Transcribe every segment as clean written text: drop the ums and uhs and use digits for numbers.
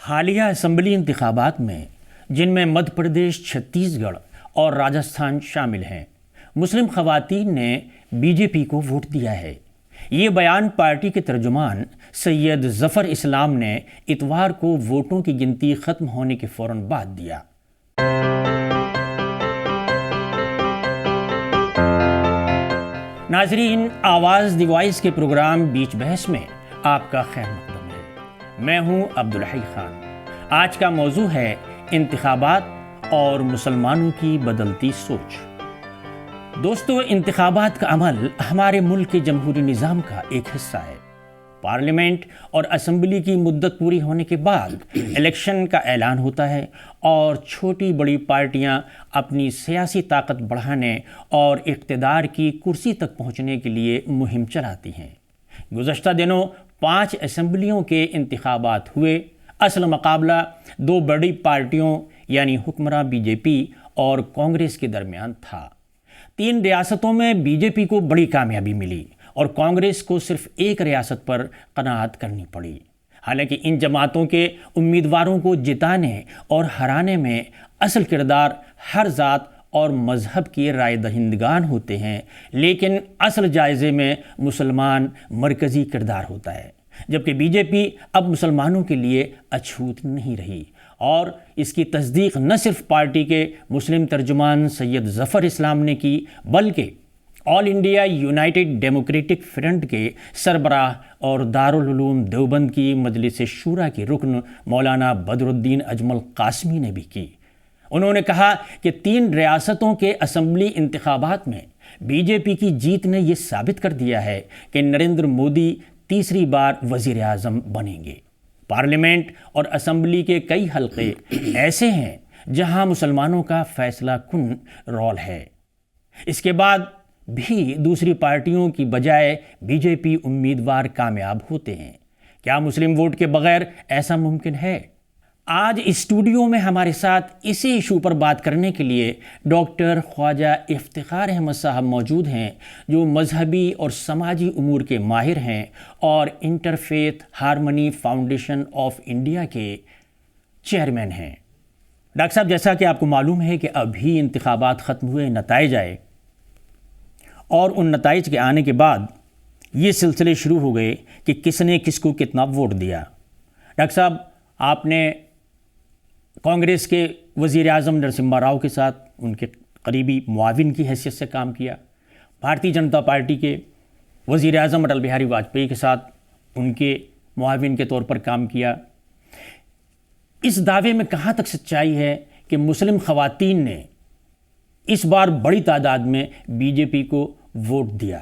حالیہ اسمبلی انتخابات میں جن میں مدھیہ پردیش، چھتیس گڑھ اور راجستھان شامل ہیں، مسلم خواتین نے بی جے پی کو ووٹ دیا ہے۔ یہ بیان پارٹی کے ترجمان سید ظفر اسلام نے اتوار کو ووٹوں کی گنتی ختم ہونے کے فوراً بعد دیا۔ ناظرین، آواز دی وائس کے پروگرام بیچ بحث میں آپ کا خیر مقدم ہے۔ میں ہوں عبدالحی خان۔ آج کا موضوع ہے انتخابات اور مسلمانوں کی بدلتی سوچ۔ دوستو، انتخابات کا عمل ہمارے ملک کے جمہوری نظام کا ایک حصہ ہے۔ پارلیمنٹ اور اسمبلی کی مدت پوری ہونے کے بعد الیکشن کا اعلان ہوتا ہے اور چھوٹی بڑی پارٹیاں اپنی سیاسی طاقت بڑھانے اور اقتدار کی کرسی تک پہنچنے کے لیے مہم چلاتی ہیں۔ گزشتہ دنوں 5 اسمبلیوں کے انتخابات ہوئے۔ اصل مقابلہ 2 بڑی پارٹیوں یعنی حکمراں بی جے پی اور کانگریس کے درمیان تھا۔ 3 ریاستوں میں بی جے پی کو بڑی کامیابی ملی اور کانگریس کو صرف 1 ریاست پر قناعت کرنی پڑی۔ حالانکہ ان جماعتوں کے امیدواروں کو جتانے اور ہرانے میں اصل کردار ہر ذات اور مذہب کے رائے دہندگان ہوتے ہیں، لیکن اصل جائزے میں مسلمان مرکزی کردار ہوتا ہے، جبکہ بی جے پی اب مسلمانوں کے لیے اچھوت نہیں رہی۔ اور اس کی تصدیق نہ صرف پارٹی کے مسلم ترجمان سید ظفر اسلام نے کی، بلکہ آل انڈیا یونائٹڈ ڈیموکریٹک فرنٹ کے سربراہ اور دارالعلوم دیوبند کی مجلس شورا کے رکن مولانا بدر الدین اجمل قاسمی نے بھی کی۔ انہوں نے کہا کہ 3 ریاستوں کے اسمبلی انتخابات میں بی جے پی کی جیت نے یہ ثابت کر دیا ہے کہ نریندر مودی تیسری بار وزیر اعظم بنیں گے۔ پارلیمنٹ اور اسمبلی کے کئی حلقے ایسے ہیں جہاں مسلمانوں کا فیصلہ کن رول ہے۔ اس کے بعد بھی دوسری پارٹیوں کی بجائے بی جے پی امیدوار کامیاب ہوتے ہیں۔ کیا مسلم ووٹ کے بغیر ایسا ممکن ہے؟ آج اسٹوڈیو میں ہمارے ساتھ اسی ایشو پر بات کرنے کے لیے ڈاکٹر خواجہ افتخار احمد صاحب موجود ہیں، جو مذہبی اور سماجی امور کے ماہر ہیں اور interfaith harmony foundation of India کے چیئرمین ہیں۔ ڈاکٹر صاحب، جیسا کہ آپ کو معلوم ہے کہ ابھی انتخابات ختم ہوئے، نتائج آئے اور ان نتائج کے آنے کے بعد یہ سلسلے شروع ہو گئے کہ کس نے کس کو کتنا ووٹ دیا۔ ڈاکٹر صاحب، آپ نے کانگریس کے وزیر اعظم نرسمہا راؤ کے ساتھ ان کے قریبی معاون کی حیثیت سے کام کیا، بھارتیہ جنتا پارٹی کے وزیر اعظم اٹل بہاری واجپئی کے ساتھ ان کے معاون کے طور پر کام کیا۔ اس دعوے میں کہاں تک سچائی ہے کہ مسلم خواتین نے اس بار بڑی تعداد میں بی جے پی کو ووٹ دیا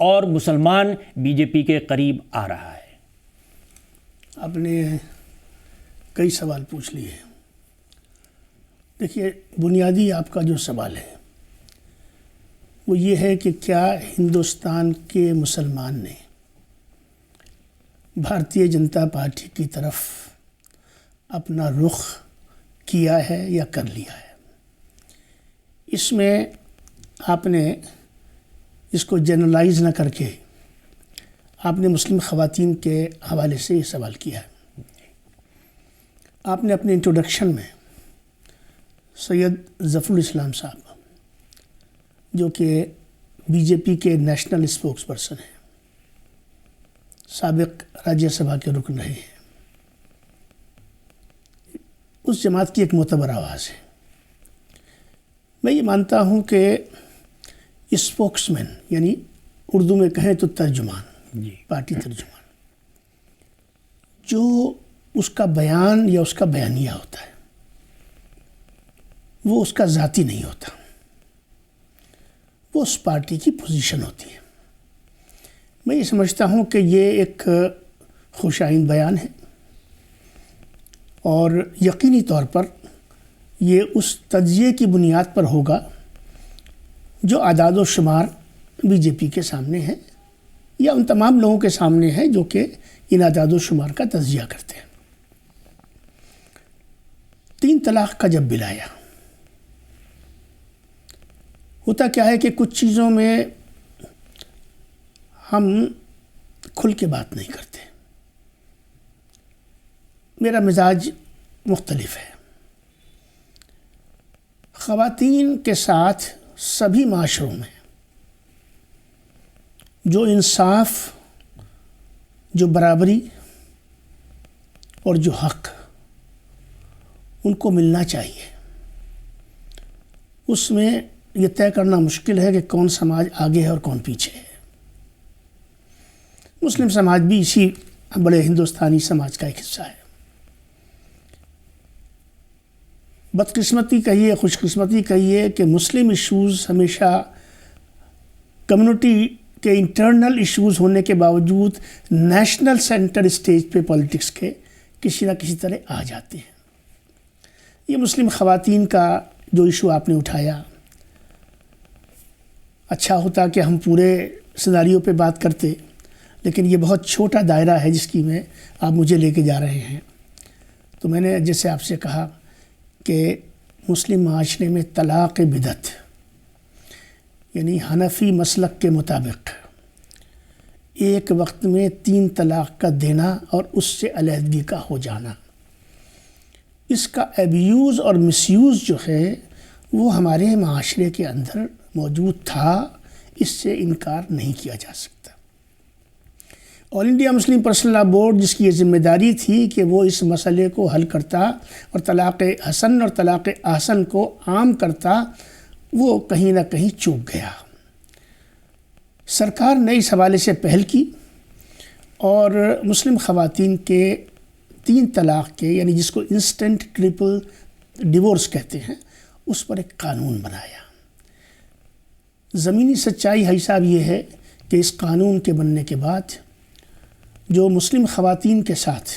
اور مسلمان بی جے پی کے قریب آ رہا ہے؟ آپ نے کئی سوال پوچھ لیے ہیں۔ دیکھیے، بنیادی آپ کا جو سوال ہے وہ یہ ہے کہ کیا ہندوستان کے مسلمان نے بھارتیہ جنتا پارٹی کی طرف اپنا رخ کیا ہے یا کر لیا ہے؟ اس میں آپ نے اس کو جنرلائز نہ کر کے آپ نے مسلم خواتین کے حوالے سے یہ سوال کیا ہے۔ آپ نے اپنے انٹروڈکشن میں سید ظفر الاسلام صاحب، جو کہ بی جے پی کے نیشنل اسپوکس پرسن ہیں، سابق راجیہ سبھا کے رکن رہے ہیں، اس جماعت کی ایک معتبر آواز ہے۔ میں یہ مانتا ہوں کہ اسپوکس مین یعنی اردو میں کہیں تو ترجمان، پارٹی ترجمان، جو اس کا بیان یا اس کا بیانیہ ہوتا ہے وہ اس کا ذاتی نہیں ہوتا، وہ اس پارٹی کی پوزیشن ہوتی ہے۔ میں یہ سمجھتا ہوں کہ یہ ایک خوش آئند بیان ہے اور یقینی طور پر یہ اس تجزیے کی بنیاد پر ہوگا جو اعداد و شمار بی جے پی کے سامنے ہے یا ان تمام لوگوں کے سامنے ہے جو کہ ان اعداد و شمار کا تجزیہ کرتے ہیں۔ 3 طلاق کا جب بل آیا، ہوتا کیا ہے کہ کچھ چیزوں میں ہم کھل کے بات نہیں کرتے۔ میرا مزاج مختلف ہے. خواتین کے ساتھ سبھی معاشروں میں جو انصاف، جو برابری اور جو حق ان کو ملنا چاہیے، اس میں یہ طے کرنا مشکل ہے کہ کون سماج آگے ہے اور کون پیچھے ہے. مسلم سماج بھی اسی بڑے ہندوستانی سماج کا ایک حصہ ہے. بدقسمتی کہیے، خوش قسمتی کہیے کہ مسلم ایشوز ہمیشہ کمیونٹی کے انٹرنل ایشوز ہونے کے باوجود نیشنل سینٹر اسٹیج پہ پولیٹکس کے کسی نہ کسی طرح آ جاتے ہیں. یہ مسلم خواتین کا جو ایشو آپ نے اٹھایا، اچھا ہوتا کہ ہم پورے سیناریو پہ بات کرتے، لیکن یہ بہت چھوٹا دائرہ ہے جس کی میں آپ مجھے لے کے جا رہے ہیں. تو میں نے جیسے آپ سے کہا کہ مسلم معاشرے میں طلاق بدعت یعنی حنفی مسلک کے مطابق ایک وقت میں 3 طلاق کا دینا اور اس سے علیحدگی کا ہو جانا، اس کا ایبیوز اور مس یوز جو ہے وہ ہمارے معاشرے کے اندر موجود تھا. اس سے انکار نہیں کیا جا سکتا. All India Muslim personal law board جس کی یہ ذمہ داری تھی کہ وہ اس مسئلے کو حل کرتا اور طلاق حسن اور طلاق احسن کو عام کرتا، وہ کہیں نہ کہیں چوک گیا. سرکار نے اس حوالے سے پہل کی اور مسلم خواتین کے 3 طلاق کے یعنی جس کو انسٹنٹ ٹرپل ڈیورس کہتے ہیں، اس پر ایک قانون بنایا. زمینی سچائی ہے صاحب یہ ہے کہ اس قانون کے بننے کے بعد جو مسلم خواتین کے ساتھ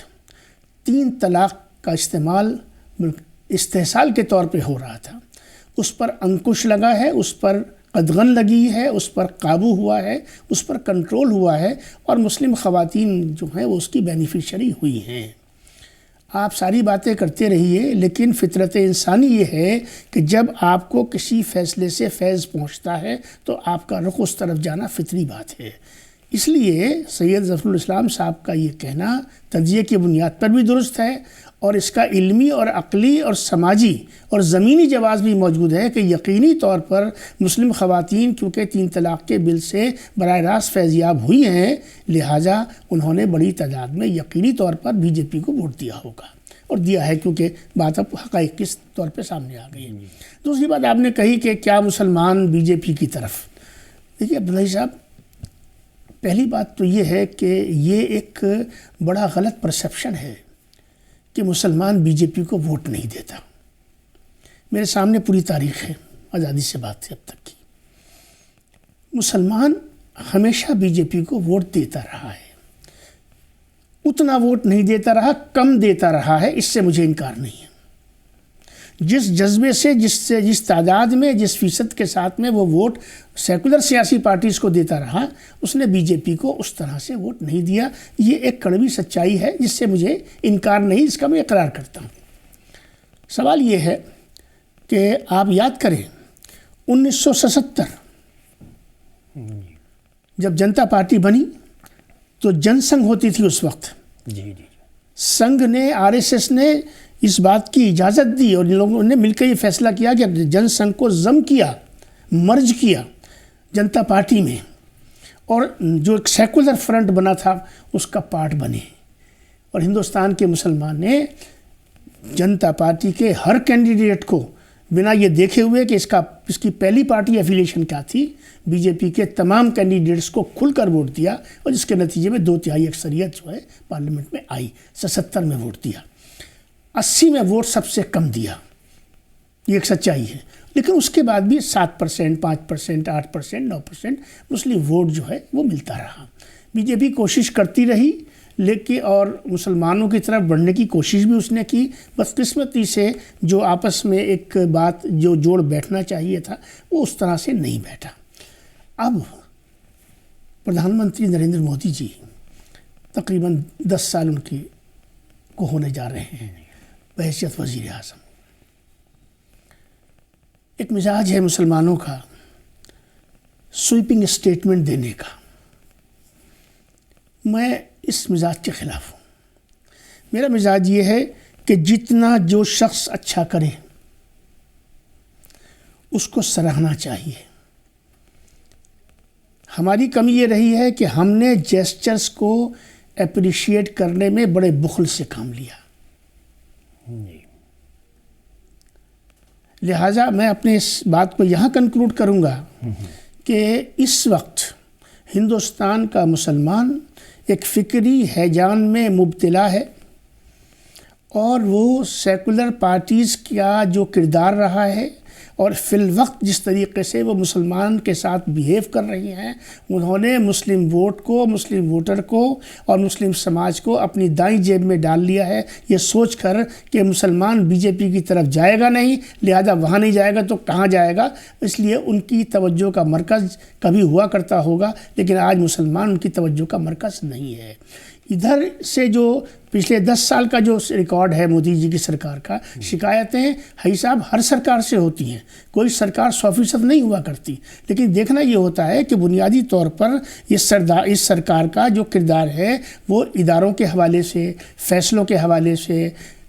3 طلاق کا استعمال استحصال کے طور پہ ہو رہا تھا، اس پر انکش لگا ہے، اس پر قدغن لگی ہے، اس پر قابو ہوا ہے، اس پر کنٹرول ہوا ہے اور مسلم خواتین جو ہیں وہ اس کی بینیفیشری ہوئی ہیں. آپ ساری باتیں کرتے رہیے، لیکن فطرت انسانی یہ ہے کہ جب آپ کو کسی فیصلے سے فیض پہنچتا ہے تو آپ کا رخ اس طرف جانا فطری بات ہے. اس لیے سید ظفر الاسلام صاحب کا یہ کہنا تجزیے کی بنیاد پر بھی درست ہے اور اس کا علمی اور عقلی اور سماجی اور زمینی جواز بھی موجود ہے کہ یقینی طور پر مسلم خواتین کیونکہ 3 طلاق کے بل سے براہ راست فیضیاب ہوئی ہیں، لہٰذا انہوں نے بڑی تعداد میں یقینی طور پر بی جے پی کو ووٹ دیا ہوگا اور دیا ہے، کیونکہ بات اب حقائق کے طور پہ سامنے آ گئی ہے. دوسری بات آپ نے کہی کہ کیا مسلمان بی جے پی کی طرف. دیکھیے عبداللہ صاحب، پہلی بات تو یہ ہے کہ یہ ایک بڑا غلط پرسیپشن ہے کہ مسلمان بی جے پی کو ووٹ نہیں دیتا. میرے سامنے پوری تاریخ ہے آزادی سے بات ہے اب تک کی. مسلمان ہمیشہ بی جے پی کو ووٹ دیتا رہا ہے، اتنا ووٹ نہیں دیتا رہا، کم دیتا رہا ہے، اس سے مجھے انکار نہیں ہے. جس جذبے سے جس تعداد میں جس فیصد کے ساتھ میں وہ ووٹ سیکولر سیاسی پارٹیز کو دیتا رہا، اس نے بی جے پی کو اس طرح سے ووٹ نہیں دیا. یہ ایک کڑوی سچائی ہے جس سے مجھے انکار نہیں، اس کا میں اقرار کرتا ہوں. سوال یہ ہے کہ آپ یاد کریں 1977 جب جنتا پارٹی بنی تو جن سنگھ ہوتی تھی اس وقت. سنگھ نے، آر ایس ایس نے اس بات کی اجازت دی اور ان لوگوں نے مل کے یہ فیصلہ کیا کہ جن سنگھ کو ضم کیا، مرج کیا جنتا پارٹی میں، اور جو ایک سیکولر فرنٹ بنا تھا اس کا پارٹ بنے. اور ہندوستان کے مسلمان نے جنتا پارٹی کے ہر کینڈیڈیٹ کو بنا یہ دیکھے ہوئے کہ اس کی پہلی پارٹی افیلیشن کیا تھی، بی جے پی کے تمام کینڈیڈیٹس کو کھل کر ووٹ دیا اور جس کے نتیجے میں 2/3 اکثریت جو ہے پارلیمنٹ میں آئی. 77 میں ووٹ دیا، 80 میں ووٹ سب سے کم دیا. یہ ایک سچائی ہے. لیکن اس کے بعد بھی 7%، 5%، 8%، 9% مسلم ووٹ جو ہے وہ ملتا رہا. بی جے پی کوشش کرتی رہی لیکن اور مسلمانوں کی طرف بڑھنے کی کوشش بھی اس نے کی. بدقسمتی سے جو آپس میں ایک بات جو جوڑ بیٹھنا چاہیے تھا وہ اس طرح سے نہیں بیٹھا. اب پردھان منتری نریندر مودی جی تقریباً 10 سال ان کی کو ہونے جا رہے ہیں بحیثیت وزیر اعظم. ایک مزاج ہے مسلمانوں کا سویپنگ اسٹیٹمنٹ دینے کا. میں اس مزاج کے خلاف ہوں. میرا مزاج یہ ہے کہ جتنا جو شخص اچھا کرے اس کو سراہنا چاہیے. ہماری کمی یہ رہی ہے کہ ہم نے جیسچرز کو اپریشیٹ کرنے میں بڑے بخل سے کام لیا. لہٰذا میں اپنے اس بات کو یہاں کنکلوڈ کروں گا کہ اس وقت ہندوستان کا مسلمان ایک فکری ہیجان میں مبتلا ہے، اور وہ سیکولر پارٹیز کا جو کردار رہا ہے اور فی الوقت جس طریقے سے وہ مسلمان کے ساتھ بیہیو کر رہی ہیں، انہوں نے مسلم ووٹ کو، مسلم ووٹر کو اور مسلم سماج کو اپنی دائیں جیب میں ڈال لیا ہے، یہ سوچ کر کہ مسلمان بی جے پی کی طرف جائے گا نہیں، لہذا وہاں نہیں جائے گا تو کہاں جائے گا. اس لیے ان کی توجہ کا مرکز کبھی ہوا کرتا ہوگا، لیکن آج مسلمان ان کی توجہ کا مرکز نہیں ہے. ادھر سے جو پچھلے 10 سال کا جو ریکارڈ ہے مودی جی کی سرکار کا، شکایتیں حی صاحب ہر سرکار سے ہوتی ہیں، کوئی سرکار 100% نہیں ہوا کرتی، لیکن دیکھنا یہ ہوتا ہے کہ بنیادی طور پر اس سرکار کا جو کردار ہے وہ اداروں کے حوالے سے، فیصلوں کے حوالے سے،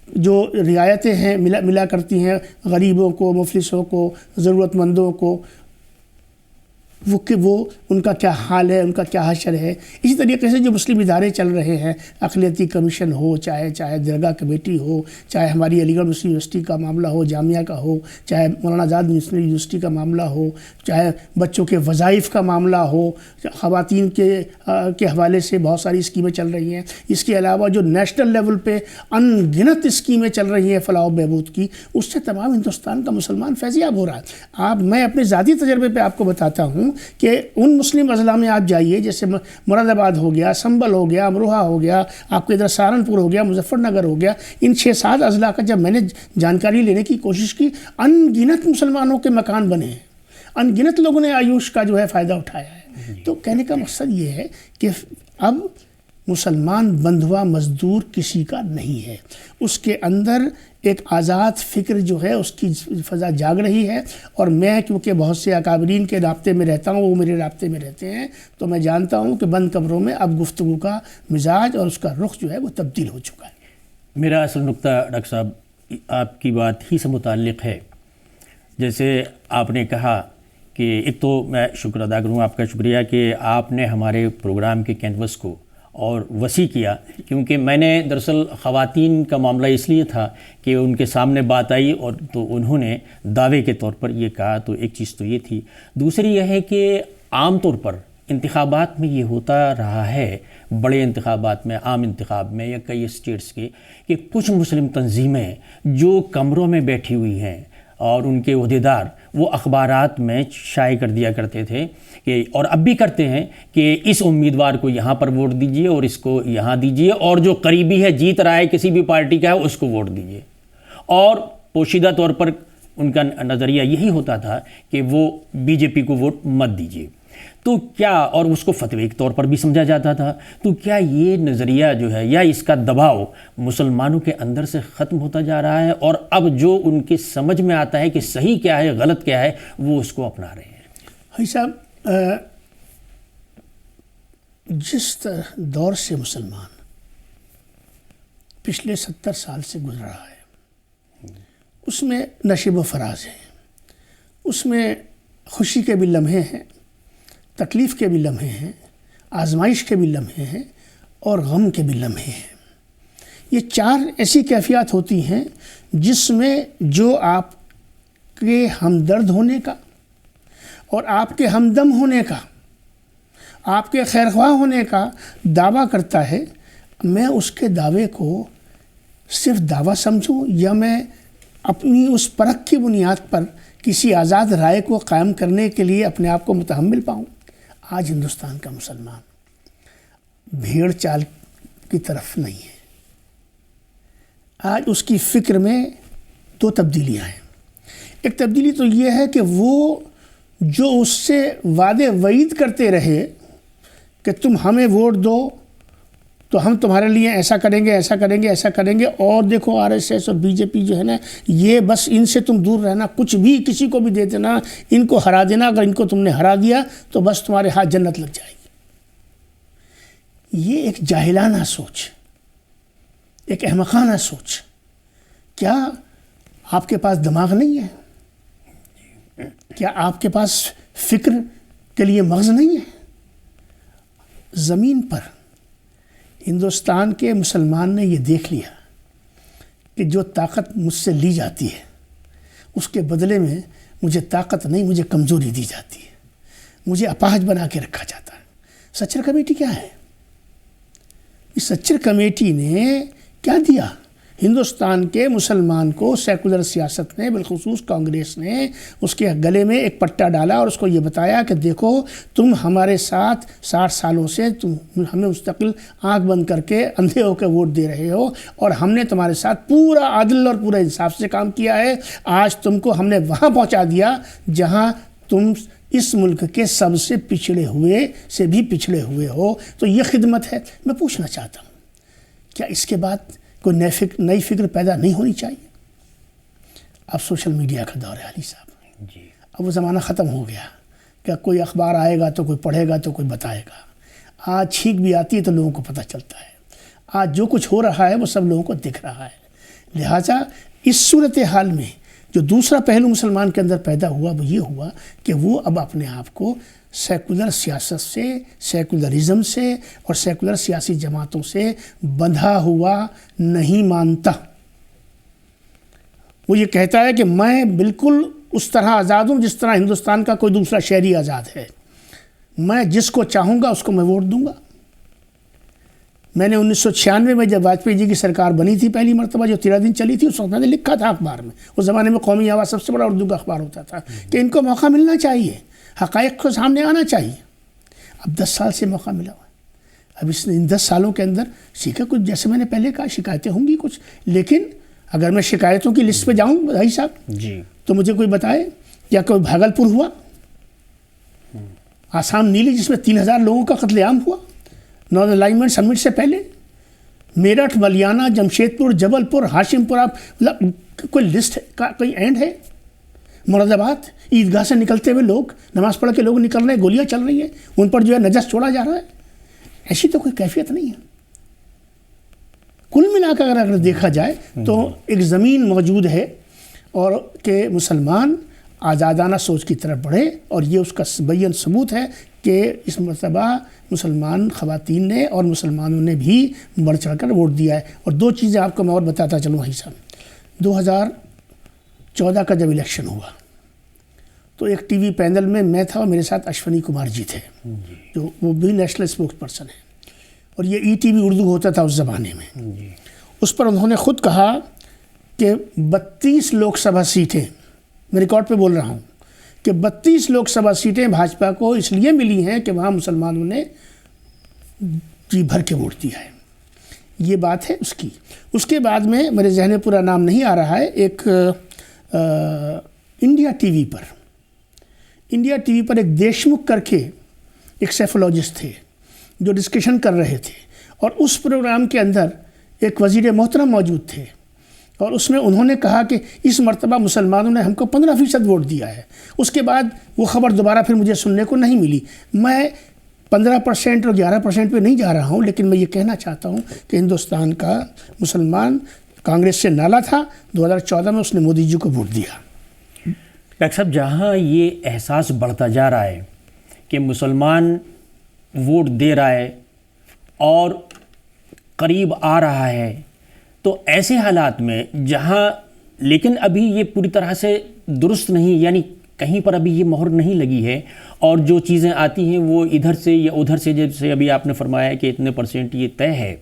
جو رعایتیں ہیں ملا کرتی ہیں غریبوں کو، مفلسوں کو، ضرورت مندوں کو، وہ ان کا کیا حال ہے، ان کا کیا حشر ہے. اسی طریقے سے جو مسلم ادارے چل رہے ہیں، اقلیتی کمیشن ہو، چاہے درگاہ کمیٹی ہو، چاہے ہماری علی گڑھ مسلم یونیورسٹی کا معاملہ ہو، جامعہ کا ہو، چاہے مولانا آزاد مسلم یونیورسٹی کا معاملہ ہو، چاہے بچوں کے وظائف کا معاملہ ہو، خواتین کے حوالے سے بہت ساری اسکیمیں چل رہی ہیں. اس کے علاوہ جو نیشنل لیول پہ ان گنت اسکیمیں چل رہی ہیں فلاح و بہبود کی، اس سے تمام ہندوستان کا مسلمان فیضیاب ہو رہا ہے. میں اپنے ذاتی تجربے پہ آپ کو بتاتا ہوں کہ ان مسلم اضلاع میں آپ جائیے، جیسے مراد آباد ہو گیا، سنبل ہو گیا، امروہہ ہو گیا، آپ کے ادھر سہارنپور ہو گیا، مظفر نگر ہو گیا، ان 6-7 اضلاع کا جب میں نے جانکاری لینے کی کوشش کی، ان گنت مسلمانوں کے مکان بنے ہیں، ان گنت لوگوں نے آیوش کا جو ہے فائدہ اٹھایا ہے. تو کہنے کا مقصد یہ ہے کہ اب مسلمان بندھوا مزدور کسی کا نہیں ہے، اس کے اندر ایک آزاد فکر جو ہے اس کی فضا جاگ رہی ہے. اور میں کیونکہ بہت سے اکابرین کے رابطے میں رہتا ہوں، وہ میرے رابطے میں رہتے ہیں، تو میں جانتا ہوں کہ بند کمروں میں اب گفتگو کا مزاج اور اس کا رخ جو ہے وہ تبدیل ہو چکا ہے. میرا اصل نقطہ ڈاکٹر صاحب آپ کی بات ہی سے متعلق ہے. جیسے آپ نے کہا کہ ایک تو میں شکر ادا کروں آپ کا، شکریہ کہ آپ نے ہمارے پروگرام کے کینوس کو اور وسیع کیا، کیونکہ میں نے دراصل خواتین کا معاملہ اس لیے تھا کہ ان کے سامنے بات آئی اور تو انہوں نے دعوے کے طور پر یہ کہا، تو ایک چیز تو یہ تھی. دوسری یہ ہے کہ عام طور پر انتخابات میں یہ ہوتا رہا ہے، بڑے انتخابات میں، عام انتخاب میں یا کئی اسٹیٹس کے، کہ کچھ مسلم تنظیمیں جو کمروں میں بیٹھی ہوئی ہیں اور ان کے عہدیدار وہ اخبارات میں شائع کر دیا کرتے تھے کہ، اور اب بھی کرتے ہیں، کہ اس امیدوار کو یہاں پر ووٹ دیجئے اور اس کو یہاں دیجئے، اور جو قریبی ہے جیت رہا ہے کسی بھی پارٹی کا ہے اس کو ووٹ دیجئے. اور پوشیدہ طور پر ان کا نظریہ یہی ہوتا تھا کہ وہ بی جے پی کو ووٹ مت دیجئے. تو کیا، اور اس کو فتوی کے طور پر بھی سمجھا جاتا تھا، تو کیا یہ نظریہ جو ہے یا اس کا دباؤ مسلمانوں کے اندر سے ختم ہوتا جا رہا ہے، اور اب جو ان کے سمجھ میں آتا ہے کہ صحیح کیا ہے غلط کیا ہے وہ اس کو اپنا رہے ہیں؟ بھائی صاحب، جس دور سے مسلمان پچھلے 70 سال سے گزر رہا ہے، اس میں نشیب و فراز ہے، اس میں خوشی کے بھی لمحے ہیں، تکلیف کے بھی لمحے ہیں، آزمائش کے بھی لمحے ہیں، اور غم کے بھی لمحے ہیں. یہ 4 ایسی کیفیات ہوتی ہیں جس میں جو آپ کے ہمدرد ہونے کا اور آپ کے ہمدم ہونے کا، آپ کے خیرخواہ ہونے کا دعویٰ کرتا ہے، میں اس کے دعوے کو صرف دعویٰ سمجھوں یا میں اپنی اس پرکھ کی بنیاد پر کسی آزاد رائے کو قائم کرنے کے لیے اپنے آپ کو متحمل پاؤں. آج ہندوستان کا مسلمان بھیڑ چال کی طرف نہیں ہے. آج اس کی فکر میں 2 تبدیلیاں ہیں. ایک تبدیلی تو یہ ہے کہ وہ جو اس سے وعدے وعید کرتے رہے کہ تم ہمیں ووٹ دو تو ہم تمہارے لیے ایسا کریں گے، ایسا کریں گے، ایسا کریں گے، اور دیکھو RSS اور BJP جو ہے نا، یہ بس ان سے تم دور رہنا، کچھ بھی کسی کو بھی دے دینا، ان کو ہرا دینا، اگر ان کو تم نے ہرا دیا تو بس تمہارے ہاتھ جنت لگ جائے گی. یہ ایک جاہلانہ سوچ، ایک احمقانہ سوچ. کیا آپ کے پاس دماغ نہیں ہے؟ کیا آپ کے پاس فکر کے لیے مغز نہیں ہے؟ زمین پر ہندوستان کے مسلمان نے یہ دیکھ لیا کہ جو طاقت مجھ سے لی جاتی ہے اس کے بدلے میں مجھے طاقت نہیں، مجھے کمزوری دی جاتی ہے، مجھے اپاہج بنا کے رکھا جاتا ہے. سچر کمیٹی کیا ہے؟ اس سچر کمیٹی نے کیا دیا ہندوستان کے مسلمان کو؟ سیکولر سیاست نے، بالخصوص کانگریس نے اس کے گلے میں ایک پٹا ڈالا اور اس کو یہ بتایا کہ دیکھو تم ہمارے ساتھ 60 سالوں سے تم ہمیں مستقل آنکھ بند کر کے اندھے ہو کے ووٹ دے رہے ہو، اور ہم نے تمہارے ساتھ پورا عدل اور پورا انصاف سے کام کیا ہے. آج تم کو ہم نے وہاں پہنچا دیا جہاں تم اس ملک کے سب سے پچھڑے ہوئے سے بھی پچھڑے ہوئے ہو. تو یہ خدمت ہے. میں پوچھنا چاہتا ہوں کیا اس کے بعد کوئی نئی فکر پیدا نہیں ہونی چاہیے؟ اب سوشل میڈیا کا دور ہے علی صاحب. اب وہ زمانہ ختم ہو گیا کہ کوئی اخبار آئے گا تو کوئی پڑھے گا تو کوئی بتائے گا. آج چھینک بھی آتی ہے تو لوگوں کو پتہ چلتا ہے. آج جو کچھ ہو رہا ہے وہ سب لوگوں کو دکھ رہا ہے. لہٰذا اس صورتحال میں جو دوسرا پہلو مسلمان کے اندر پیدا ہوا وہ یہ ہوا کہ وہ اب اپنے آپ کو سیکولر سیاست سے، سیکولرزم سے اور سیکولر سیاسی جماعتوں سے بندھا ہوا نہیں مانتا. وہ یہ کہتا ہے کہ میں بالکل اس طرح آزاد ہوں جس طرح ہندوستان کا کوئی دوسرا شہری آزاد ہے. میں جس کو چاہوں گا اس کو میں ووٹ دوں گا. میں نے 1996 میں جب واجپئی جی کی سرکار بنی تھی پہلی مرتبہ، جو 13 دن چلی تھی، اس وقت میں نے لکھا تھا اخبار میں. اس زمانے میں قومی آواز سب سے بڑا اردو کا اخبار ہوتا تھا کہ ان کو موقع ملنا چاہیے، حقائق کو سامنے آنا چاہیے. اب 10 سال سے موقع ملا ہوا ہے. اب ان 10 سالوں کے اندر سیکھا کچھ، جیسے میں نے پہلے کہا شکایتیں ہوں گی کچھ، لیکن اگر میں شکایتوں کی لسٹ پہ جاؤں بھائی صاحب تو مجھے کوئی بتائے کیا کوئی بھاگلپور ہوا، آسام نیلی جس میں 3000 لوگوں کا قتل عام ہوا نارتھ الائنمنٹ سمٹ سے پہلے، میرٹھ، ملیانہ، جمشید پور، جبل پور، ہاشم پور، مطلب کوئی لسٹ کا کوئی اینڈ ہے؟ مراد آباد عیدگاہ سے نکلتے ہوئے لوگ نماز پڑھ کے لوگ نکل رہے ہیں، گولیاں چل رہی ہیں، ان پر جو ہے نجس چھوڑا جا رہا ہے. ایسی تو کوئی کیفیت نہیں ہے. کل ملا کر اگر دیکھا جائے تو ایک زمین موجود ہے اور کہ مسلمان آزادانہ سوچ کی طرف بڑھے، اور یہ اس کا بین ثبوت ہے کہ اس مرتبہ مسلمان خواتین نے اور مسلمانوں نے بھی بڑھ چڑھ کر ووٹ دیا ہے. اور 2 چیزیں آپ کو میں اور بتاتا چلوں بھائی صاحب. 2014 کا جب الیکشن ہوا تو ایک ٹی وی پینل میں میں تھا اور میرے ساتھ اشونی کمار جی تھے جو وہ بھی نیشنل اسپوکس پرسن ہیں، اور یہ ای ٹی وی اردو ہوتا تھا اس زمانے میں. اس پر انہوں نے خود کہا کہ 32 لوک سبھا سیٹیں، میں ریکارڈ پہ بول رہا ہوں، کہ 32 لوک سبھا سیٹیں بھاجپا کو اس لیے ملی ہیں کہ وہاں مسلمانوں نے جی بھر کے ووٹ دیا ہے. یہ بات ہے اس کی. اس کے بعد میں میرے ذہن میں پورا نام نہیں آ رہا ہے، ایک انڈیا ٹی وی پر ایک دیشمکھ کر کے ایک سیفولوجسٹ تھے جو ڈسکشن کر رہے تھے، اور اس پروگرام کے اندر ایک وزیر محترم موجود تھے، اور اس میں انہوں نے کہا کہ اس مرتبہ مسلمانوں نے ہم کو 15% ووٹ دیا ہے. اس کے بعد وہ خبر دوبارہ پھر مجھے سننے کو نہیں ملی. میں 15% اور 11% پہ نہیں جا رہا ہوں، لیکن میں یہ کہنا چاہتا ہوں کہ ہندوستان کا مسلمان کانگریس سے نالا تھا. 2014 میں اس نے مودی جی کو ووٹ دیا. ڈاکٹر صاحب، جہاں یہ احساس بڑھتا جا رہا ہے کہ مسلمان ووٹ دے رہا ہے اور قریب آ رہا ہے، تو ایسے حالات میں جہاں لیکن ابھی یہ پوری طرح سے درست نہیں، یعنی کہیں پر ابھی یہ مہر نہیں لگی ہے، اور جو چیزیں آتی ہیں وہ ادھر سے یا ادھر سے، جیسے ابھی آپ نے فرمایا کہ اتنے % یہ طے ہے،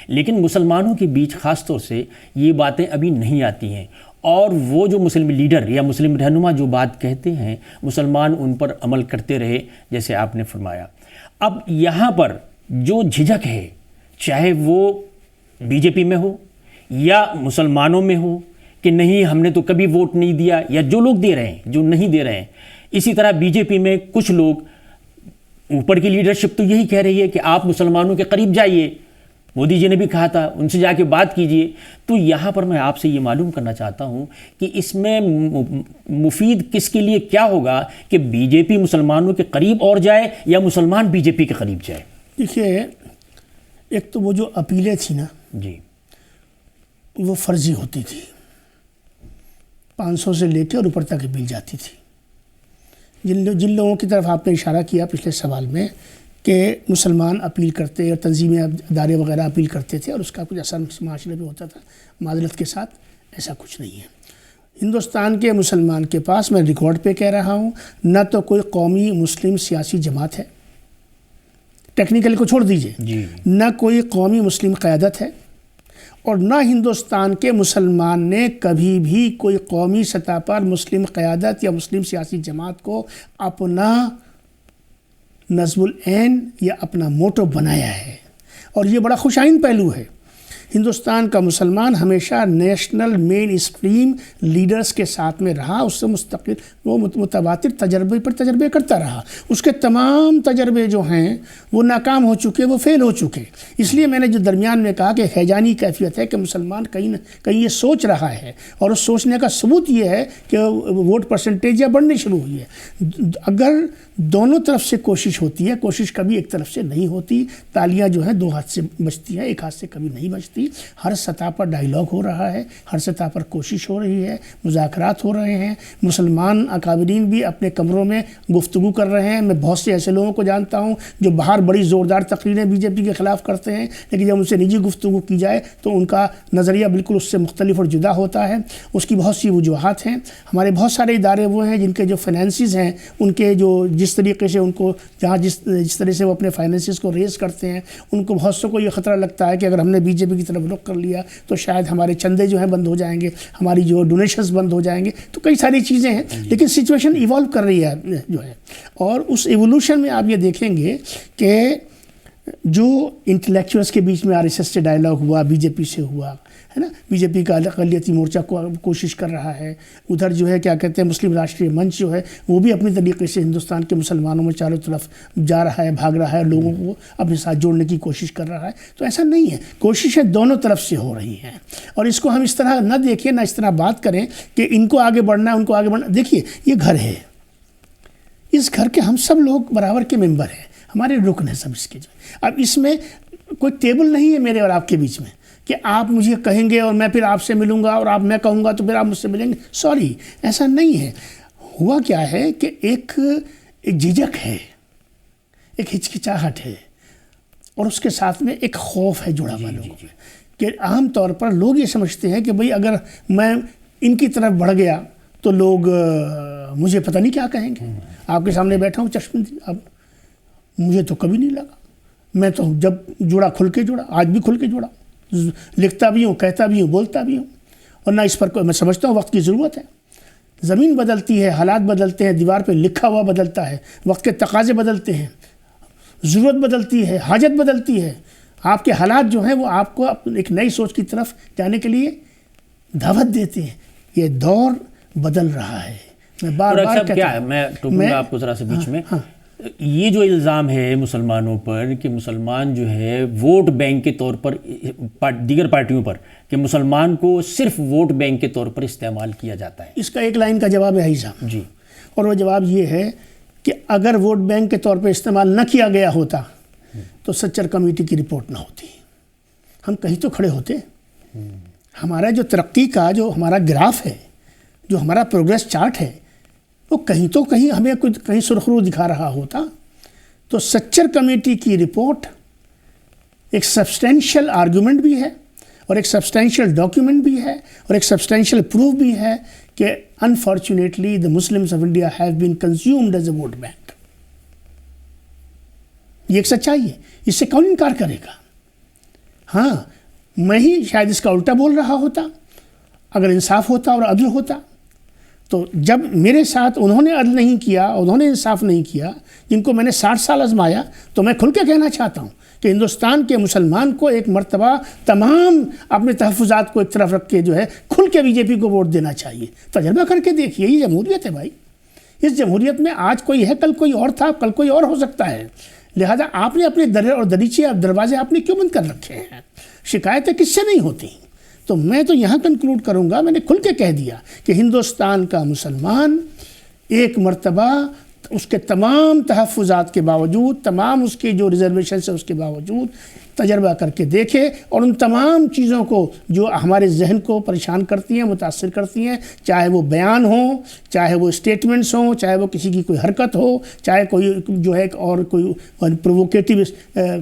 لیکن مسلمانوں کے بیچ خاص طور سے یہ باتیں ابھی نہیں آتی ہیں، اور وہ جو مسلم لیڈر یا مسلم رہنما جو بات کہتے ہیں مسلمان ان پر عمل کرتے رہے، جیسے آپ نے فرمایا. اب یہاں پر جو جھجک ہے، چاہے وہ بی جے پی میں ہو یا مسلمانوں میں ہو کہ نہیں ہم نے تو کبھی ووٹ نہیں دیا، یا جو لوگ دے رہے ہیں جو نہیں دے رہے ہیں، اسی طرح بی جے پی میں کچھ لوگ، اوپر کی لیڈرشپ تو یہی کہہ رہی ہے کہ آپ مسلمانوں کے قریب جائیے، مودی جی نے بھی کہا تھا ان سے جا کے بات کیجئے. تو یہاں پر میں آپ سے یہ معلوم کرنا چاہتا ہوں کہ اس میں مفید کس کے لیے کیا ہوگا کہ بی جے پی مسلمانوں کے قریب اور جائے یا مسلمان بی جے پی کے قریب جائے؟ دیکھیے، ایک تو وہ جو اپیلیں تھیں نا جی، وہ فرضی ہوتی تھی، 500 سے لے کے اور اوپر تک مل جاتی تھی۔ جن لوگوں کی طرف آپ نے اشارہ کیا پچھلے سوال میں کہ مسلمان اپیل کرتے اور تنظیمیں ادارے وغیرہ اپیل کرتے تھے اور اس کا کچھ اثر معاشرے پہ ہوتا تھا، معذرت کے ساتھ ایسا کچھ نہیں ہے۔ ہندوستان کے مسلمان کے پاس، میں ریکارڈ پہ کہہ رہا ہوں، نہ تو کوئی قومی مسلم سیاسی جماعت ہے، ٹیکنیکل کو چھوڑ دیجئے، نہ کوئی قومی مسلم قیادت ہے، اور نہ ہندوستان کے مسلمان نے کبھی بھی کوئی قومی سطح پر مسلم قیادت یا مسلم سیاسی جماعت کو اپنا نصب العین یا اپنا موٹو بنایا ہے۔ اور یہ بڑا خوش آئند پہلو ہے۔ ہندوستان کا مسلمان ہمیشہ نیشنل مین اسٹریم لیڈرز کے ساتھ میں رہا، اس سے مستقل وہ متواتر تجربے پر تجربے کرتا رہا۔ اس کے تمام تجربے جو ہیں وہ ناکام ہو چکے، وہ فیل ہو چکے۔ اس لیے میں نے جو درمیان میں کہا کہ ہیجانی کیفیت ہے کہ مسلمان کہیں یہ سوچ رہا ہے، اور اس سوچنے کا ثبوت یہ ہے کہ ووٹ پرسنٹیج یا بڑھنی شروع ہوئی ہے۔ اگر دونوں طرف سے کوشش ہوتی ہے، کوشش کبھی ایک طرف سے نہیں ہوتی، تالیاں جو ہیں دو ہاتھ سے بجتی ہیں، ایک ہاتھ سے کبھی نہیں بجتی۔ ہر سطح پر ڈائیلاگ ہو رہا ہے، ہر سطح پر کوشش ہو رہی ہے، مذاکرات ہو رہے ہیں، مسلمان اکابرین بھی اپنے کمروں میں گفتگو کر رہے ہیں۔ میں بہت سے ایسے لوگوں کو جانتا ہوں جو باہر بڑی زوردار تقریریں بی جے پی کے خلاف کرتے ہیں، لیکن جب ان سے نجی گفتگو کی جائے تو ان کا نظریہ بالکل اس سے مختلف اور جدا ہوتا ہے۔ اس کی بہت سی وجوہات ہیں۔ ہمارے بہت سارے ادارے وہ ہیں جن کے جو فائنینسز ہیں، ان کے جو جس طریقے سے ان کو جہاں جس طرح سے وہ اپنے فائنینسز کو ریز کرتے ہیں، ان کو بہت سو کو یہ خطرہ لگتا ہے کہ اگر ہم نے بی جے پی کی طرف رخ کر لیا تو شاید ہمارے چندے جو ہیں بند ہو جائیں گے، ہماری جو ڈونیشنز بند ہو جائیں گے، تو کئی ساری چیزیں ہیں۔ لیکن سچویشن ایوالو کر رہی ہے جو ہے، اور اس ایوولوشن میں آپ یہ دیکھیں گے کہ جو انٹلیکچوئلس کے بیچ میں آر ایس ایس سے ڈائیلاگ ہوا، بی جے پی سے ہوا ہے نا، بی جے پی کا اقلیتی مورچہ کوشش کر رہا ہے، ادھر جو ہے کیا کہتے ہیں مسلم راشٹریہ منچ جو ہے وہ بھی اپنی طریقے سے ہندوستان کے مسلمانوں میں چاروں طرف جا رہا ہے، بھاگ رہا ہے، لوگوں کو اپنے ساتھ جوڑنے کی کوشش کر رہا ہے۔ تو ایسا نہیں ہے، کوششیں دونوں طرف سے ہو رہی ہیں، اور اس کو ہم اس طرح نہ دیکھیں، نہ اس طرح بات کریں کہ ان کو آگے بڑھنا ہے، ان کو آگے بڑھنا۔ دیکھیے یہ گھر ہے، اس گھر کے ہم سب لوگ برابر کے ممبر ہیں، ہمارے رکن ہیں سب اس کے۔ اب اس میں کوئی ٹیبل نہیں ہے میرے اور آپ کے بیچ میں کہ آپ مجھے کہیں گے اور میں پھر آپ سے ملوں گا، اور آپ میں کہوں گا تو پھر آپ مجھ سے ملیں گے۔ سوری، ایسا نہیں ہے۔ ہوا کیا ہے کہ ایک جھجک ہے، ایک ہچکچاہٹ ہے، اور اس کے ساتھ میں ایک خوف ہے جڑا ہوا لوگوں میں، کہ عام طور پر لوگ یہ سمجھتے ہیں کہ بھئی اگر میں ان کی طرف بڑھ گیا تو لوگ مجھے پتہ نہیں کیا کہیں گے۔ آپ کے سامنے بیٹھا ہوں چشم، اب مجھے تو کبھی نہیں لگا، میں تو جب جڑا کھل کے جڑا، آج بھی کھل کے جڑا، لکھتا بھی ہوں، کہتا بھی ہوں، بولتا بھی ہوں، اور نہ اس پر کوئی، میں سمجھتا ہوں وقت کی ضرورت ہے۔ زمین بدلتی ہے، حالات بدلتے ہیں، دیوار پہ لکھا ہوا بدلتا ہے، وقت کے تقاضے بدلتے ہیں، ضرورت بدلتی ہے، حاجت بدلتی ہے۔ آپ کے حالات جو ہیں وہ آپ کو ایک نئی سوچ کی طرف جانے کے لیے دعوت دیتے ہیں۔ یہ دور بدل رہا ہے۔ میں بار بار کیا ہے، میں ٹوکوں گا آپ کو ذرا سے بیچ میں، یہ جو الزام ہے مسلمانوں پر کہ مسلمان جو ہے ووٹ بینک کے طور پر دیگر پارٹیوں پر، کہ مسلمان کو صرف ووٹ بینک کے طور پر استعمال کیا جاتا ہے، اس کا ایک لائن کا جواب ہے صاحب جی، اور وہ جواب یہ ہے کہ اگر ووٹ بینک کے طور پر استعمال نہ کیا گیا ہوتا تو سچر کمیٹی کی رپورٹ نہ ہوتی، ہم کہیں تو کھڑے ہوتے۔ ہمارا جو ترقی کا جو ہمارا گراف ہے، جو ہمارا پروگریس چارٹ ہے، وہ کہیں تو کہیں ہمیں کہیں سرخرو دکھا رہا ہوتا۔ تو سچر کمیٹی کی رپورٹ ایک سبسٹینشیل آرگومنٹ بھی ہے، اور ایک سبسٹینشیل ڈاکیومنٹ بھی ہے، اور ایک سبسٹینشیل پروف بھی ہے کہ unfortunately the Muslims of India have been consumed as a vote bank۔ یہ ایک سچائی ہے، اس سے کون انکار کرے گا؟ ہاں، میں ہی شاید اس کا الٹا بول رہا ہوتا اگر انصاف ہوتا اور عدل ہوتا۔ تو جب میرے ساتھ انہوں نے عدل نہیں کیا، انہوں نے انصاف نہیں کیا، جن کو میں نے 60 سال آزمایا، تو میں کھل کے کہنا چاہتا ہوں کہ ہندوستان کے مسلمان کو ایک مرتبہ تمام اپنے تحفظات کو ایک طرف رکھ کے جو ہے کھل کے بی جے پی کو ووٹ دینا چاہیے۔ تجربہ کر کے دیکھیے، یہ جمہوریت ہے بھائی۔ اس جمہوریت میں آج کوئی ہے، کل کوئی اور تھا، کل کوئی اور ہو سکتا ہے۔ لہذا آپ نے اپنے در اور دریچے اور دروازے آپ نے کیوں بند کر رکھے ہیں؟ شکایتیں کس سے نہیں ہوتی؟ تو میں تو یہاں کنکلوڈ کروں گا، میں نے کھل کے کہہ دیا کہ ہندوستان کا مسلمان ایک مرتبہ اس کے تمام تحفظات کے باوجود، تمام اس کے جو ریزرویشنز ہیں اس کے باوجود، تجربہ کر کے دیکھے اور ان تمام چیزوں کو جو ہمارے ذہن کو پریشان کرتی ہیں، متاثر کرتی ہیں، چاہے وہ بیان ہوں، چاہے وہ اسٹیٹمنٹس ہوں، چاہے وہ کسی کی کوئی حرکت ہو، چاہے کوئی جو ہے اور کوئی پرووکیٹیو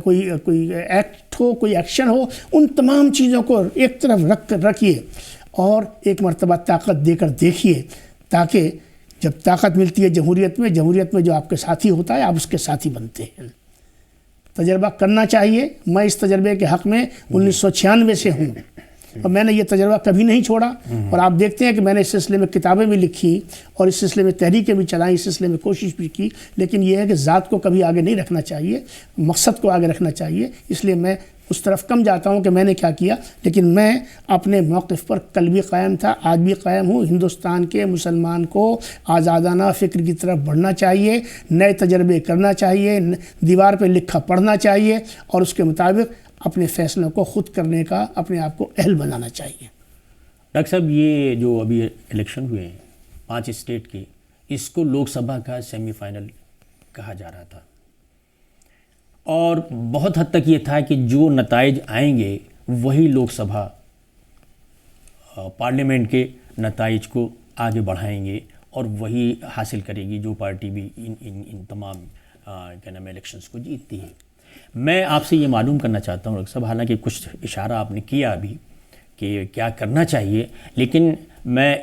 کوئی ایکٹ ہو، کوئی ایکشن ہو، ان تمام چیزوں کو ایک طرف رکھیے اور ایک مرتبہ طاقت دے کر دیکھیے، تاکہ جب طاقت ملتی ہے جمہوریت میں جو آپ کے ساتھی ہوتا ہے آپ اس کے ساتھی بنتے ہیں۔ تجربہ کرنا چاہیے۔ میں اس تجربے کے حق میں 1996 سے ہوں اور میں نے یہ تجربہ کبھی نہیں چھوڑا، اور آپ دیکھتے ہیں کہ میں نے اس سلسلے میں کتابیں بھی لکھی اور اس سلسلے میں تحریکیں بھی چلائیں، اس سلسلے میں کوشش بھی کی، لیکن یہ ہے کہ ذات کو کبھی آگے نہیں رکھنا چاہیے، مقصد کو آگے رکھنا چاہیے۔ اس لیے میں اس طرف کم جاتا ہوں کہ میں نے کیا کیا، لیکن میں اپنے موقف پر کل بھی قائم تھا، آج بھی قائم ہوں۔ ہندوستان کے مسلمان کو آزادانہ فکر کی طرف بڑھنا چاہیے، نئے تجربے کرنا چاہیے، دیوار پہ لکھا پڑھنا چاہیے اور اس کے مطابق اپنے فیصلوں کو خود کرنے کا اپنے آپ کو اہل بنانا چاہیے۔ ڈاکٹر صاحب، یہ جو ابھی الیکشن ہوئے ہیں 5 اسٹیٹ کے، اس کو لوک سبھا کا سیمی فائنل کہا جا رہا تھا، اور بہت حد تک یہ تھا کہ جو نتائج آئیں گے وہی لوک سبھا پارلیمنٹ کے نتائج کو آگے بڑھائیں گے اور وہی حاصل کرے گی جو پارٹی بھی ان تمام کیا نام ہے الیکشنز کو جیتتی ہے۔ میں آپ سے یہ معلوم کرنا چاہتا ہوں ڈاکٹر صاحب، حالانکہ کچھ اشارہ آپ نے کیا ابھی کہ کیا کرنا چاہیے، لیکن میں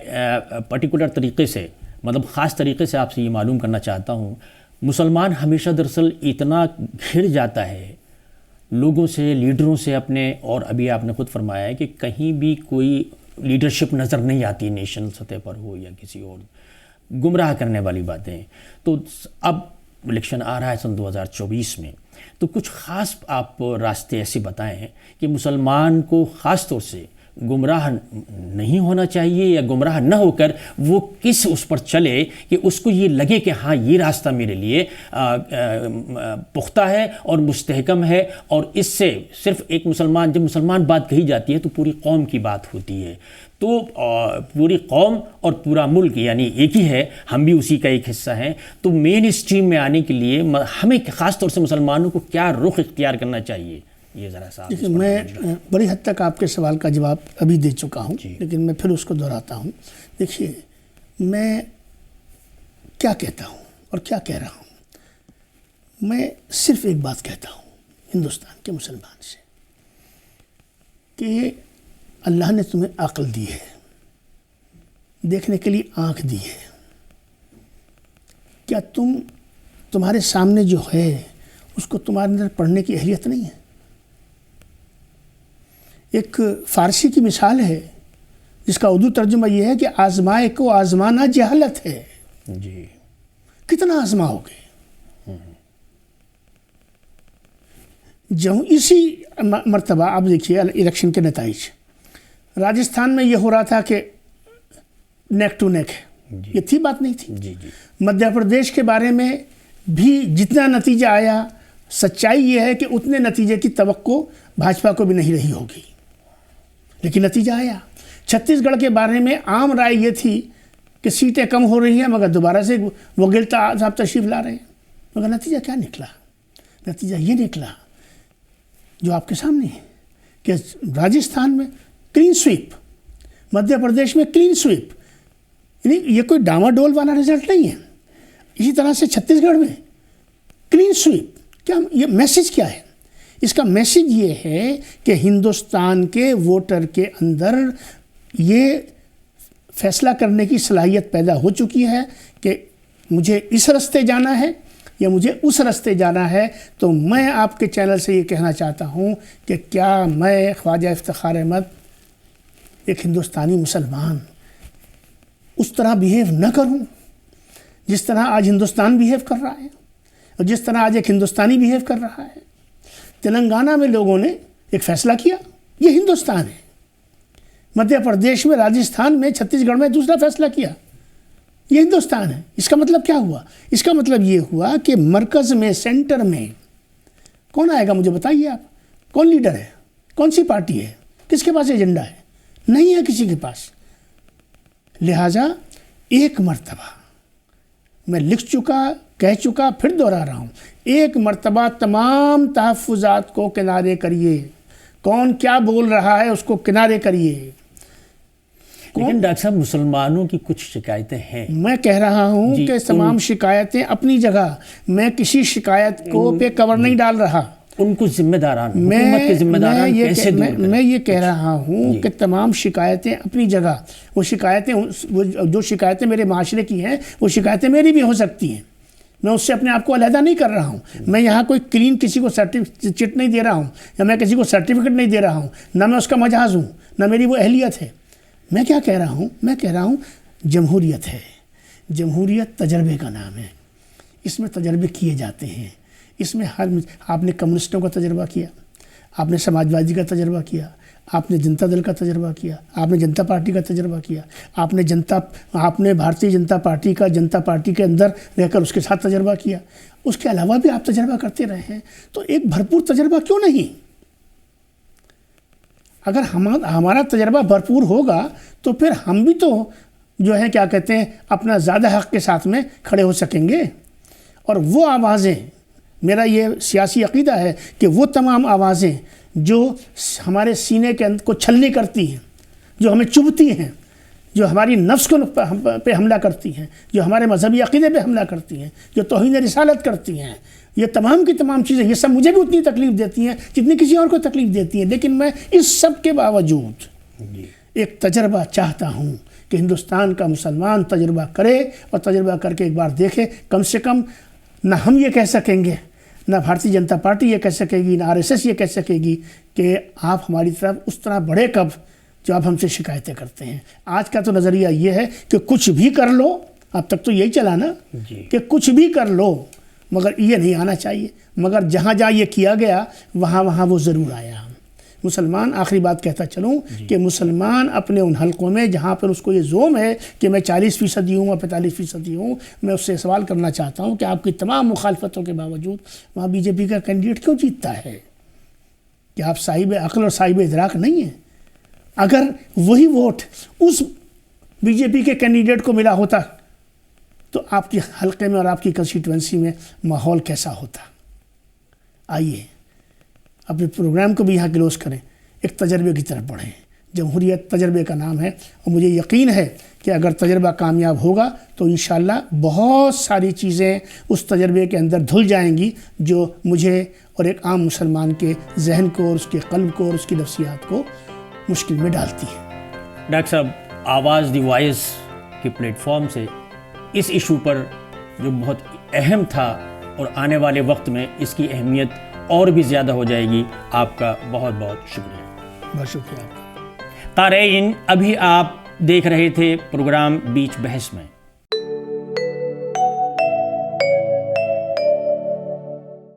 پرٹیکولر طریقے سے، مطلب خاص طریقے سے آپ سے یہ معلوم کرنا چاہتا ہوں، مسلمان ہمیشہ دراصل اتنا گھر جاتا ہے لوگوں سے، لیڈروں سے اپنے، اور ابھی آپ نے خود فرمایا ہے کہ کہیں بھی کوئی لیڈرشپ نظر نہیں آتی، نیشنل سطح پر ہو یا کسی اور، گمراہ کرنے والی باتیں۔ تو اب الیکشن آ رہا ہے سن 2024 میں، تو کچھ خاص آپ راستے ایسے بتائیں کہ مسلمان کو خاص طور سے گمراہ نہیں ہونا چاہیے، یا گمراہ نہ ہو کر وہ کس اس پر چلے کہ اس کو یہ لگے کہ ہاں یہ راستہ میرے لیے پختہ ہے اور مستحکم ہے، اور اس سے صرف ایک مسلمان، جب مسلمان بات کہی جاتی ہے تو پوری قوم کی بات ہوتی ہے، تو پوری قوم اور پورا ملک یعنی ایک ہی ہے، ہم بھی اسی کا ایک حصہ ہیں۔ تو مین اسٹریم میں آنے کے لیے ہمیں خاص طور سے مسلمانوں کو کیا رخ اختیار کرنا چاہیے، یہ ذرا سا دیکھیں، میں بڑی حد تک آپ کے سوال کا جواب ابھی دے چکا ہوں، لیکن میں پھر اس کو دہراتا ہوں۔ دیکھیے، میں کیا کہتا ہوں اور کیا کہہ رہا ہوں، میں صرف ایک بات کہتا ہوں ہندوستان کے مسلمان سے کہ اللہ نے تمہیں عقل دی ہے، دیکھنے کے لیے آنکھ دی ہے، کیا تمہارے سامنے جو ہے اس کو تمہارے اندر پڑھنے کی اہلیت نہیں ہے؟ ایک فارسی کی مثال ہے جس کا اردو ترجمہ یہ ہے کہ آزمائے کو آزمانا جہالت ہے۔ جی، کتنا آزماؤ گے؟ اسی مرتبہ آپ دیکھیے الیکشن کے نتائج، راجستھان میں یہ ہو رہا تھا کہ نیک ٹو نیک ہے، یہ تھی بات نہیں تھی۔ جی جی، مدھیہ پردیش کے بارے میں بھی جتنا نتیجہ آیا، سچائی یہ ہے کہ اتنے نتیجے کی توقع بھاجپا کو بھی نہیں رہی ہوگی، لیکن نتیجہ آیا۔ چھتیس گڑھ کے بارے میں عام رائے یہ تھی کہ سیٹیں کم ہو رہی ہیں، مگر دوبارہ سے وہ گلتا صاحب تشریف لا رہے ہیں، مگر نتیجہ کیا نکلا؟ نتیجہ یہ نکلا جو آپ کے سامنے ہے کہ راجستھان میں کلین سویپ، مدھیہ پردیش میں کلین سویپ، یعنی یہ کوئی ڈاما ڈول والا رزلٹ نہیں ہے۔ اسی طرح سے چھتیس گڑھ میں کلین سویپ۔ کیا یہ میسج کیا ہے؟ اس کا میسج یہ ہے کہ ہندوستان کے ووٹر کے اندر یہ فیصلہ کرنے کی صلاحیت پیدا ہو چکی ہے کہ مجھے اس راستے جانا ہے یا مجھے اس راستے جانا ہے۔ تو میں آپ کے چینل سے یہ کہنا چاہتا ہوں کہ کیا میں خواجہ افتخار احمد ایک ہندوستانی مسلمان اس طرح بیہیو نہ کروں جس طرح آج ہندوستان بیہیو کر رہا ہے اور جس طرح آج ایک ہندوستانی بیہیو کر رہا ہے؟ تلنگانہ میں لوگوں نے ایک فیصلہ کیا، یہ ہندوستان ہے۔ مدھیہ پردیش میں، راجستھان میں، چھتیس گڑھ میں دوسرا فیصلہ کیا، یہ ہندوستان ہے۔ اس کا مطلب کیا ہوا؟ اس کا مطلب یہ ہوا کہ مرکز میں، سینٹر میں کون آئے گا؟ مجھے بتائیے آپ، کون لیڈر ہے؟ کون سی پارٹی ہے؟ کس کے پاس ایجنڈا ہے؟ نہیں ہے کسی کے پاس۔ لہٰذا ایک مرتبہ میں لکھ چکا کہہ چکا، پھر دوہرا رہا ہوں، ایک مرتبہ تمام تحفظات کو کنارے کریے، کون کیا بول رہا ہے اس کو کنارے کریے۔ لیکن ڈاکٹر صاحب مسلمانوں کی کچھ شکایتیں ہیں، میں کہہ رہا ہوں کہ تمام شکایتیں اپنی جگہ، میں کسی شکایت کو پہ کور نہیں ڈال رہا، ان کو ذمہ داران، حکومت کے ذمہ داران کیسے دور کریں؟ میں یہ کہہ رہا ہوں کہ تمام شکایتیں اپنی جگہ، وہ شکایتیں جو شکایتیں میرے معاشرے کی ہیں وہ شکایتیں میری بھی ہو سکتی ہیں، میں اس سے اپنے آپ کو علیحدہ نہیں کر رہا ہوں۔ میں یہاں کوئی کلین کسی کو سرٹیفکیٹ نہیں دے رہا ہوں، یا میں کسی کو سرٹیفکیٹ نہیں دے رہا ہوں، نہ میں اس کا مجاز ہوں، نہ میری وہ اہلیت ہے۔ میں کیا کہہ رہا ہوں؟ میں کہہ رہا ہوں جمہوریت ہے، جمہوریت تجربے کا نام ہے، اس میں تجربے کیے جاتے ہیں، اس میں آپ نے کمیونسٹوں کا تجربہ کیا، آپ نے سماجوادی کا تجربہ کیا، آپ نے جنتا دل کا تجربہ کیا، آپ نے جنتا پارٹی کا تجربہ کیا، آپ نے بھارتیہ جنتا پارٹی کا جنتا پارٹی کے اندر رہ کر اس کے ساتھ تجربہ کیا، اس کے علاوہ بھی آپ تجربہ کرتے رہے ہیں، تو ایک بھرپور تجربہ کیوں نہیں؟ اگر ہمارا تجربہ بھرپور ہوگا تو پھر ہم بھی تو جو ہے کیا کہتے ہیں اپنا زیادہ حق کے ساتھ میں کھڑے ہو سکیں گے، اور وہ آوازیں، میرا یہ سیاسی عقیدہ ہے کہ وہ تمام آوازیں جو ہمارے سینے کے اندر کو چھلنی کرتی ہیں، جو ہمیں چبھتی ہیں، جو ہماری نفس کو پہ حملہ کرتی ہیں، جو ہمارے مذہبی عقیدے پہ حملہ کرتی ہیں، جو توہین رسالت کرتی ہیں، یہ تمام کی تمام چیزیں، یہ سب مجھے بھی اتنی تکلیف دیتی ہیں جتنی کسی اور کو تکلیف دیتی ہیں، لیکن میں اس سب کے باوجود ایک تجربہ چاہتا ہوں کہ ہندوستان کا مسلمان تجربہ کرے، اور تجربہ کر کے ایک بار دیکھے، کم سے کم نہ ہم یہ کہہ سکیں گے، نہ بھارتیہ جنتا پارٹی یہ کہہ سکے گی، نہ RSS یہ کہہ سکے گی کہ آپ ہماری طرف اس طرح بڑھے کب جو آپ ہم سے شکایتیں کرتے ہیں۔ آج کا تو نظریہ یہ ہے کہ کچھ بھی کر لو، اب تک تو یہی چلا نا کہ کچھ بھی کر لو، مگر یہ نہیں آنا چاہیے، مگر جہاں جہاں یہ کیا گیا وہاں وہ ضرور آیا۔ مسلمان، آخری بات کہتا چلوں کہ مسلمان اپنے ان حلقوں میں جہاں پر اس کو یہ زوم ہے کہ میں 40% ہوں یا 45% ہوں، میں اس سے سوال کرنا چاہتا ہوں کہ آپ کی تمام مخالفتوں کے باوجود وہاں BJP کا کینڈیڈیٹ کیوں جیتتا ہے؟ کہ آپ صاحب عقل اور صاحب ادراک نہیں ہیں؟ اگر وہی ووٹ اس BJP کے کینڈیڈیٹ کو ملا ہوتا تو آپ کے حلقے میں اور آپ کی کنسٹیٹوئنسی میں ماحول کیسا ہوتا؟ آئیے اپنے پروگرام کو بھی یہاں کلوز کریں، ایک تجربے کی طرف بڑھیں۔ جمہوریت تجربے کا نام ہے، اور مجھے یقین ہے کہ اگر تجربہ کامیاب ہوگا تو انشاءاللہ بہت ساری چیزیں اس تجربے کے اندر دھل جائیں گی جو مجھے اور ایک عام مسلمان کے ذہن کو اور اس کے قلب کو اور اس کی نفسیات کو مشکل میں ڈالتی ہے۔ ڈاکٹر صاحب، آواز دی وائس کے پلیٹ فارم سے اس ایشو پر جو بہت اہم تھا، اور آنے والے وقت میں اس کی اہمیت اور بھی زیادہ ہو جائے گی، آپ کا بہت بہت شکریہ۔ بہت شکریہ آپ کا۔ قارئین، ابھی آپ دیکھ رہے تھے پروگرام بیچ بحث میں۔